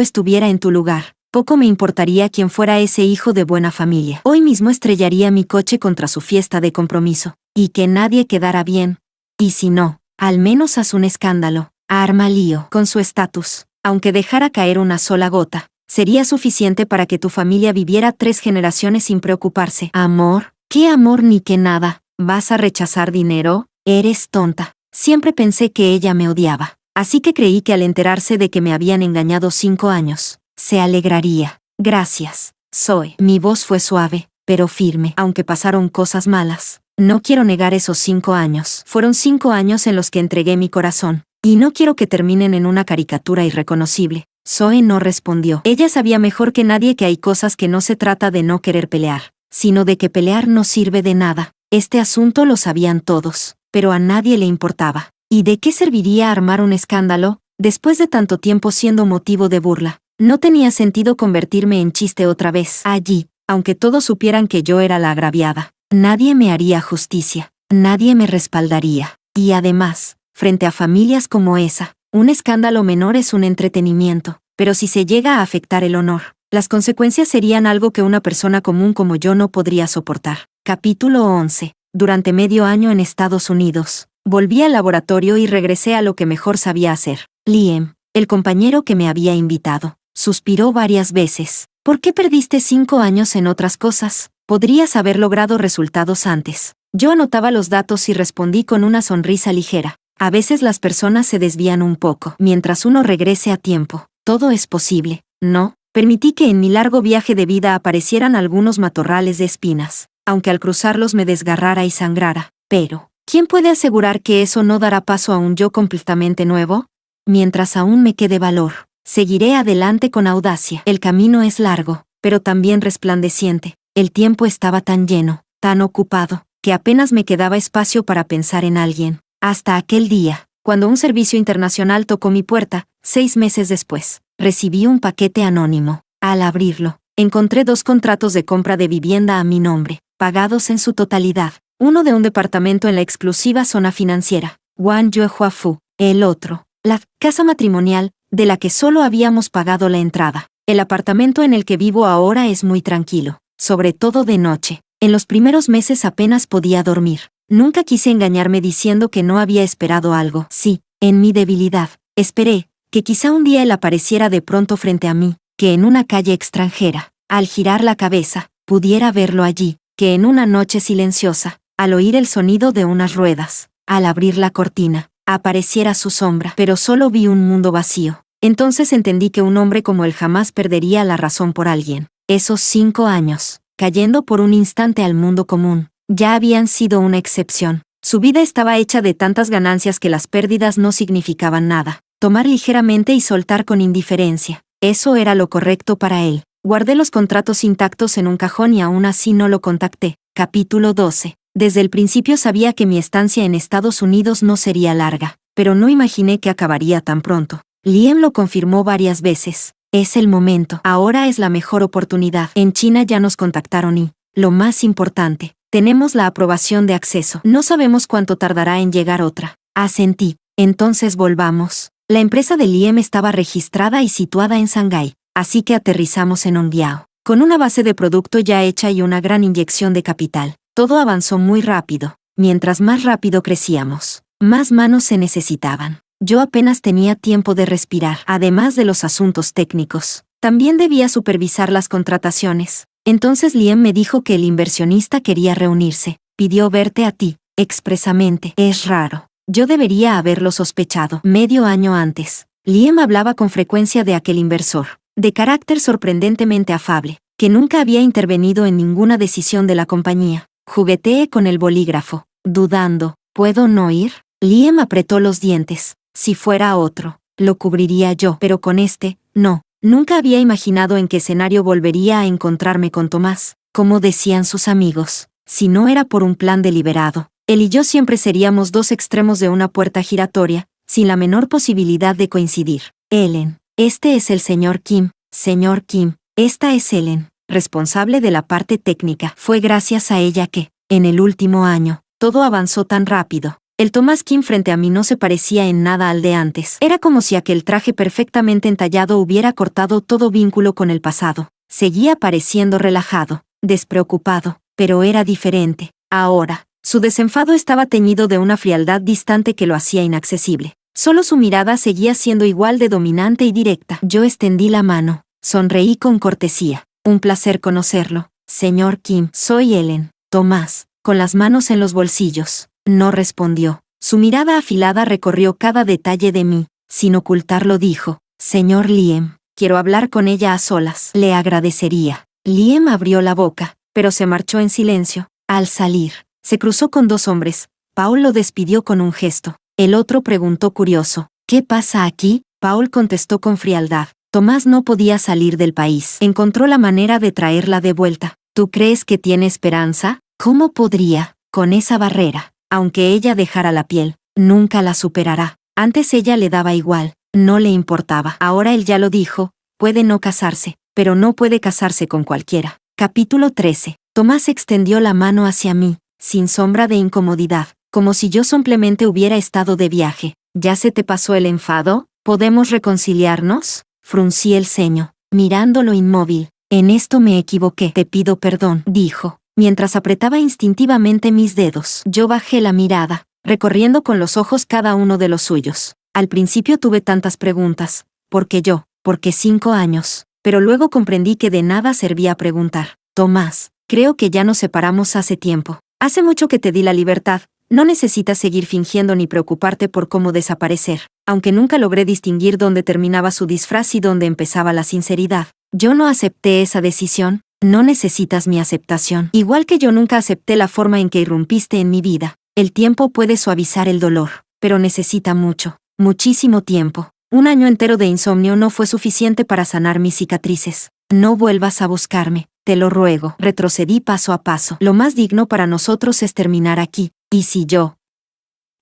estuviera en tu lugar, poco me importaría quién fuera ese hijo de buena familia. Hoy mismo estrellaría mi coche contra su fiesta de compromiso. Y que nadie quedara bien. Y si no, al menos haz un escándalo. Arma lío. Con su estatus, aunque dejara caer una sola gota, sería suficiente para que tu familia viviera 3 generaciones sin preocuparse. ¿Amor? ¿Qué amor ni qué nada? ¿Vas a rechazar dinero? Eres tonta. Siempre pensé que ella me odiaba. Así que creí que al enterarse de que me habían engañado 5 años, se alegraría. Gracias, Zoe. Mi voz fue suave, pero firme. Aunque pasaron cosas malas, no quiero negar esos 5 años. Fueron 5 años en los que entregué mi corazón. Y no quiero que terminen en una caricatura irreconocible. Zoe no respondió. Ella sabía mejor que nadie que hay cosas que no se trata de no querer pelear, sino de que pelear no sirve de nada. Este asunto lo sabían todos, pero a nadie le importaba. ¿Y de qué serviría armar un escándalo, después de tanto tiempo siendo motivo de burla? No tenía sentido convertirme en chiste otra vez. Allí, aunque todos supieran que yo era la agraviada, nadie me haría justicia, nadie me respaldaría. Y además, frente a familias como esa, un escándalo menor es un entretenimiento, pero si se llega a afectar el honor, las consecuencias serían algo que una persona común como yo no podría soportar. Capítulo 11. Durante medio año en Estados Unidos, volví al laboratorio y regresé a lo que mejor sabía hacer. Liam, el compañero que me había invitado, suspiró varias veces. ¿Por qué perdiste 5 años en otras cosas? Podrías haber logrado resultados antes. Yo anotaba los datos y respondí con una sonrisa ligera. A veces las personas se desvían un poco. Mientras uno regrese a tiempo, todo es posible, ¿no? Permití que en mi largo viaje de vida aparecieran algunos matorrales de espinas, aunque al cruzarlos me desgarrara y sangrara. Pero, ¿quién puede asegurar que eso no dará paso a un yo completamente nuevo? Mientras aún me quede valor, seguiré adelante con audacia. El camino es largo, pero también resplandeciente. El tiempo estaba tan lleno, tan ocupado, que apenas me quedaba espacio para pensar en alguien. Hasta aquel día, cuando un servicio internacional tocó mi puerta, 6 meses después, recibí un paquete anónimo. Al abrirlo, encontré 2 contratos de compra de vivienda a mi nombre, pagados en su totalidad. Uno de un departamento en la exclusiva zona financiera, Guangzhou Huafu. El otro, la casa matrimonial, de la que solo habíamos pagado la entrada. El apartamento en el que vivo ahora es muy tranquilo, sobre todo de noche. En los primeros meses apenas podía dormir. Nunca quise engañarme diciendo que no había esperado algo. Sí, en mi debilidad, esperé que quizá un día él apareciera de pronto frente a mí, que en una calle extranjera, al girar la cabeza, pudiera verlo allí, que en una noche silenciosa, al oír el sonido de unas ruedas, al abrir la cortina, apareciera su sombra. Pero solo vi un mundo vacío. Entonces entendí que un hombre como él jamás perdería la razón por alguien. Esos 5 años, cayendo por un instante al mundo común, ya habían sido una excepción. Su vida estaba hecha de tantas ganancias que las pérdidas no significaban nada. Tomar ligeramente y soltar con indiferencia. Eso era lo correcto para él. Guardé los contratos intactos en un cajón y aún así no lo contacté. Capítulo 12. Desde el principio sabía que mi estancia en Estados Unidos no sería larga, pero no imaginé que acabaría tan pronto. Liam lo confirmó varias veces. Es el momento. Ahora es la mejor oportunidad. En China ya nos contactaron y, lo más importante, tenemos la aprobación de acceso. No sabemos cuánto tardará en llegar otra. Asentí. Entonces volvamos. La empresa de Liam estaba registrada y situada en Shanghái, así que aterrizamos en Hongqiao. Con una base de producto ya hecha y una gran inyección de capital, todo avanzó muy rápido. Mientras más rápido crecíamos, más manos se necesitaban. Yo apenas tenía tiempo de respirar. Además de los asuntos técnicos, también debía supervisar las contrataciones. Entonces Liam me dijo que el inversionista quería reunirse. Pidió verte a ti, expresamente. Es raro. Yo debería haberlo sospechado. Medio año antes, Liam hablaba con frecuencia de aquel inversor, de carácter sorprendentemente afable, que nunca había intervenido en ninguna decisión de la compañía. Jugueteé con el bolígrafo, dudando. ¿Puedo no ir? Liam apretó los dientes. Si fuera otro, lo cubriría yo, pero con este, no. Nunca había imaginado en qué escenario volvería a encontrarme con Tomás. Como decían sus amigos, si no era por un plan deliberado, él y yo siempre seríamos dos extremos de una puerta giratoria, sin la menor posibilidad de coincidir. Ellen, este es el señor Kim. Señor Kim, esta es Ellen, responsable de la parte técnica. Fue gracias a ella que, en el último año, todo avanzó tan rápido. El Tomás Kim frente a mí no se parecía en nada al de antes. Era como si aquel traje perfectamente entallado hubiera cortado todo vínculo con el pasado. Seguía pareciendo relajado, despreocupado, pero era diferente. Ahora, su desenfado estaba teñido de una frialdad distante que lo hacía inaccesible. Solo su mirada seguía siendo igual de dominante y directa. Yo extendí la mano, sonreí con cortesía. Un placer conocerlo, señor Kim. Soy Ellen. Tomás, con las manos en los bolsillos, no respondió. Su mirada afilada recorrió cada detalle de mí. Sin ocultarlo dijo, señor Liam, quiero hablar con ella a solas. Le agradecería. Liam abrió la boca, pero se marchó en silencio. Al salir, se cruzó con dos hombres. Paul lo despidió con un gesto. El otro preguntó curioso, ¿qué pasa aquí? Paul contestó con frialdad. Tomás no podía salir del país. Encontró la manera de traerla de vuelta. ¿Tú crees que tiene esperanza? ¿Cómo podría, con esa barrera? Aunque ella dejara la piel, nunca la superará. Antes ella le daba igual, no le importaba. Ahora él ya lo dijo, puede no casarse, pero no puede casarse con cualquiera. Capítulo 13. Tomás extendió la mano hacia mí, sin sombra de incomodidad, como si yo simplemente hubiera estado de viaje. ¿Ya se te pasó el enfado? ¿Podemos reconciliarnos? Fruncí el ceño, mirándolo inmóvil. En esto me equivoqué. Te pido perdón, dijo, mientras apretaba instintivamente mis dedos. Yo bajé la mirada, recorriendo con los ojos cada uno de los suyos. Al principio tuve tantas preguntas. ¿Por qué yo? ¿Por qué 5 años? Pero luego comprendí que de nada servía preguntar. Tomás, creo que ya nos separamos hace tiempo. Hace mucho que te di la libertad. No necesitas seguir fingiendo ni preocuparte por cómo desaparecer. Aunque nunca logré distinguir dónde terminaba su disfraz y dónde empezaba la sinceridad. Yo no acepté esa decisión. No necesitas mi aceptación. Igual que yo nunca acepté la forma en que irrumpiste en mi vida. El tiempo puede suavizar el dolor, pero necesita mucho, muchísimo tiempo. 1 año entero de insomnio no fue suficiente para sanar mis cicatrices. No vuelvas a buscarme, te lo ruego. Retrocedí paso a paso. Lo más digno para nosotros es terminar aquí. ¿Y si yo?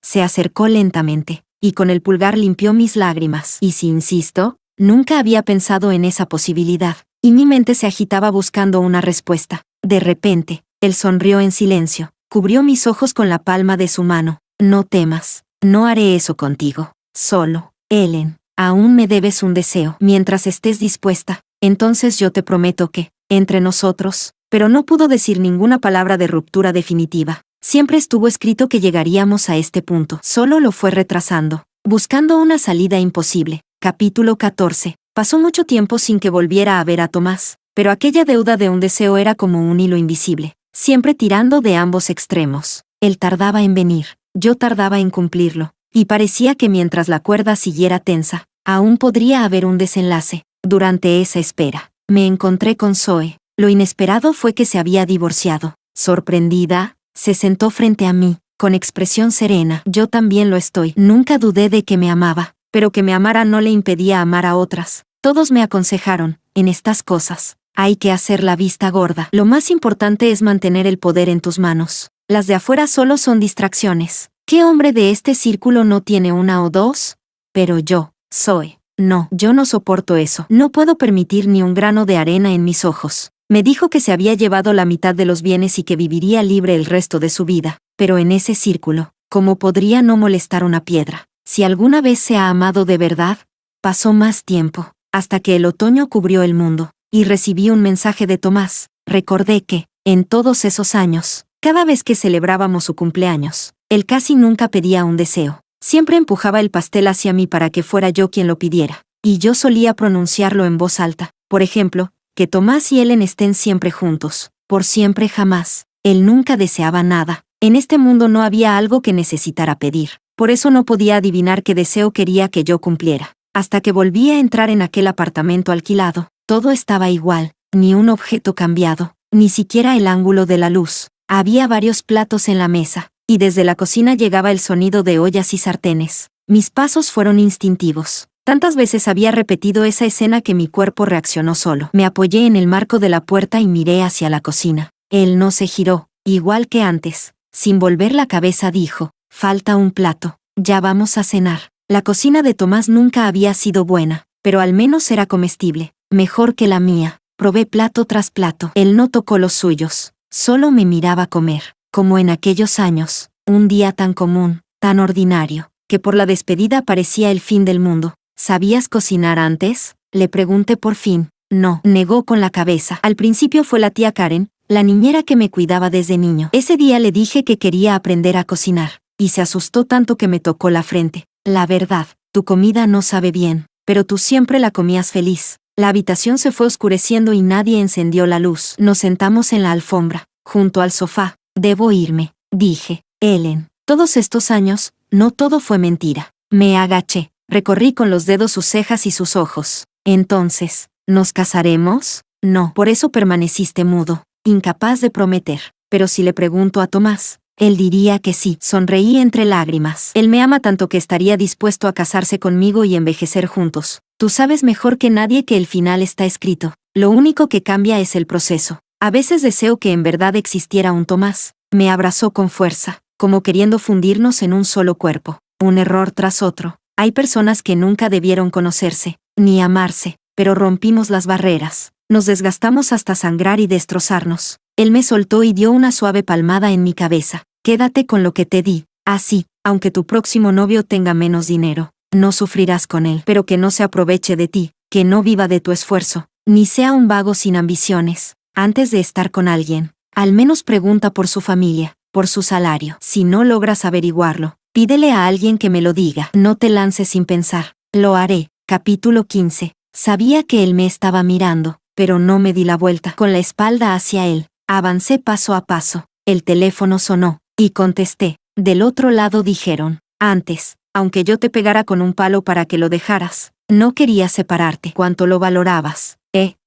Se acercó lentamente, y con el pulgar limpió mis lágrimas. ¿Y si insisto? Nunca había pensado en esa posibilidad, y mi mente se agitaba buscando una respuesta. De repente, él sonrió en silencio, cubrió mis ojos con la palma de su mano. No temas, no haré eso contigo. Solo, Ellen, aún me debes un deseo. Mientras estés dispuesta, entonces yo te prometo que, entre nosotros, pero no pudo decir ninguna palabra de ruptura definitiva. Siempre estuvo escrito que llegaríamos a este punto. Solo lo fue retrasando, buscando una salida imposible. Capítulo 14. Pasó mucho tiempo sin que volviera a ver a Tomás, pero aquella deuda de un deseo era como un hilo invisible, siempre tirando de ambos extremos. Él tardaba en venir, yo tardaba en cumplirlo, y parecía que mientras la cuerda siguiera tensa, aún podría haber un desenlace. Durante esa espera, me encontré con Zoe. Lo inesperado fue que se había divorciado. Sorprendida, se sentó frente a mí, con expresión serena. Yo también lo estoy. Nunca dudé de que me amaba, pero que me amara no le impedía amar a otras. Todos me aconsejaron, en estas cosas, hay que hacer la vista gorda. Lo más importante es mantener el poder en tus manos. Las de afuera solo son distracciones. ¿Qué hombre de este círculo no tiene 1 o 2? Pero yo, Zoe, no, yo no soporto eso. No puedo permitir ni un grano de arena en mis ojos. Me dijo que se había llevado la mitad de los bienes y que viviría libre el resto de su vida. Pero en ese círculo, ¿cómo podría no molestar una piedra? Si alguna vez se ha amado de verdad, pasó más tiempo, hasta que el otoño cubrió el mundo, y recibí un mensaje de Tomás. Recordé que, en todos esos años, cada vez que celebrábamos su cumpleaños, él casi nunca pedía un deseo. Siempre empujaba el pastel hacia mí para que fuera yo quien lo pidiera, y yo solía pronunciarlo en voz alta. Por ejemplo, que Tomás y Ellen estén siempre juntos, por siempre jamás. Él nunca deseaba nada. En este mundo no había algo que necesitara pedir. Por eso no podía adivinar qué deseo quería que yo cumpliera. hasta que volví a entrar en aquel apartamento alquilado. Todo estaba igual, ni un objeto cambiado, ni siquiera el ángulo de la luz. Había varios platos en la mesa, y desde la cocina llegaba el sonido de ollas y sartenes. Mis pasos fueron instintivos. Tantas veces había repetido esa escena que mi cuerpo reaccionó solo. Me apoyé en el marco de la puerta y miré hacia la cocina. Él no se giró, igual que antes. Sin volver la cabeza dijo, falta un plato. Ya vamos a cenar. La cocina de Tomás nunca había sido buena, pero al menos era comestible. Mejor que la mía. Probé plato tras plato. Él no tocó los suyos. Solo me miraba comer. Como en aquellos años. Un día tan común, tan ordinario, que por la despedida parecía el fin del mundo. ¿Sabías cocinar antes? Le pregunté por fin. No, negó con la cabeza. Al principio fue la tía Karen, la niñera que me cuidaba desde niño. Ese día le dije que quería aprender a cocinar, y se asustó tanto que me tocó la frente. La verdad, tu comida no sabe bien, pero tú siempre la comías feliz. La habitación se fue oscureciendo y nadie encendió la luz. Nos sentamos en la alfombra, junto al sofá. Debo irme, dije. Ellen, todos estos años, no todo fue mentira. Me agaché. Recorrí con los dedos sus cejas y sus ojos. Entonces, ¿nos casaremos? No, por eso permaneciste mudo, incapaz de prometer. Pero si le pregunto a Tomás, él diría que sí. Sonreí entre lágrimas. Él me ama tanto que estaría dispuesto a casarse conmigo y envejecer juntos. Tú sabes mejor que nadie que el final está escrito. Lo único que cambia es el proceso. A veces deseo que en verdad existiera un Tomás. Me abrazó con fuerza, como queriendo fundirnos en un solo cuerpo. Un error tras otro. Hay personas que nunca debieron conocerse, ni amarse, pero rompimos las barreras. Nos desgastamos hasta sangrar y destrozarnos. Él me soltó y dio una suave palmada en mi cabeza. Quédate con lo que te di. Así, aunque tu próximo novio tenga menos dinero, no sufrirás con él. Pero que no se aproveche de ti, que no viva de tu esfuerzo, ni sea un vago sin ambiciones. Antes de estar con alguien, al menos pregunta por su familia, por su salario. Si no logras averiguarlo, pídele a alguien que me lo diga. No te lances sin pensar. Lo haré. Capítulo 15. Sabía que él me estaba mirando, pero no me di la vuelta. Con la espalda hacia él, avancé paso a paso. El teléfono sonó, y contesté. Del otro lado dijeron, antes, aunque yo te pegara con un palo para que lo dejaras, no querías separarte. Cuánto lo valorabas,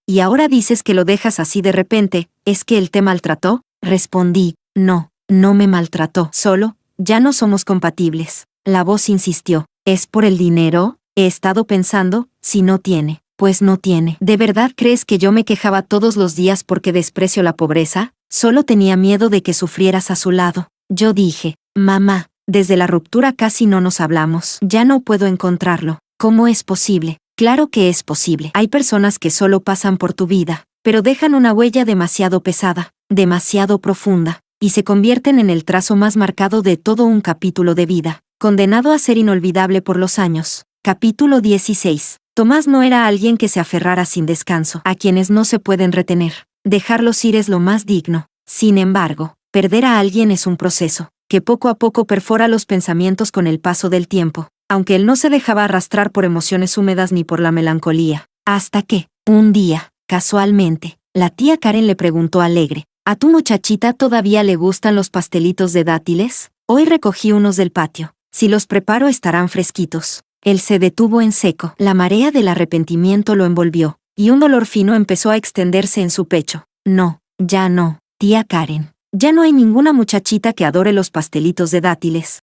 y ahora dices que lo dejas así de repente. ¿Es que él te maltrató? Respondí, no, no me maltrató. Solo, ya no somos compatibles. La voz insistió. ¿Es por el dinero? He estado pensando, si no tiene, pues no tiene. ¿De verdad crees que yo me quejaba todos los días porque desprecio la pobreza? Solo tenía miedo de que sufrieras a su lado. Yo dije, mamá, desde la ruptura casi no nos hablamos. Ya no puedo encontrarlo. ¿Cómo es posible? Claro que es posible. Hay personas que solo pasan por tu vida, pero dejan una huella demasiado pesada, demasiado profunda, y se convierten en el trazo más marcado de todo un capítulo de vida, condenado a ser inolvidable por los años. Capítulo 16. Tomás no era alguien que se aferrara sin descanso a quienes no se pueden retener. Dejarlos ir es lo más digno. Sin embargo, perder a alguien es un proceso que poco a poco perfora los pensamientos con el paso del tiempo, aunque él no se dejaba arrastrar por emociones húmedas ni por la melancolía. Hasta que, un día, casualmente, la tía Karen le preguntó alegre, ¿a tu muchachita todavía le gustan los pastelitos de dátiles? Hoy recogí unos del patio. Si los preparo estarán fresquitos. Él se detuvo en seco. La marea del arrepentimiento lo envolvió, y un dolor fino empezó a extenderse en su pecho. No, ya no, tía Karen. Ya no hay ninguna muchachita que adore los pastelitos de dátiles.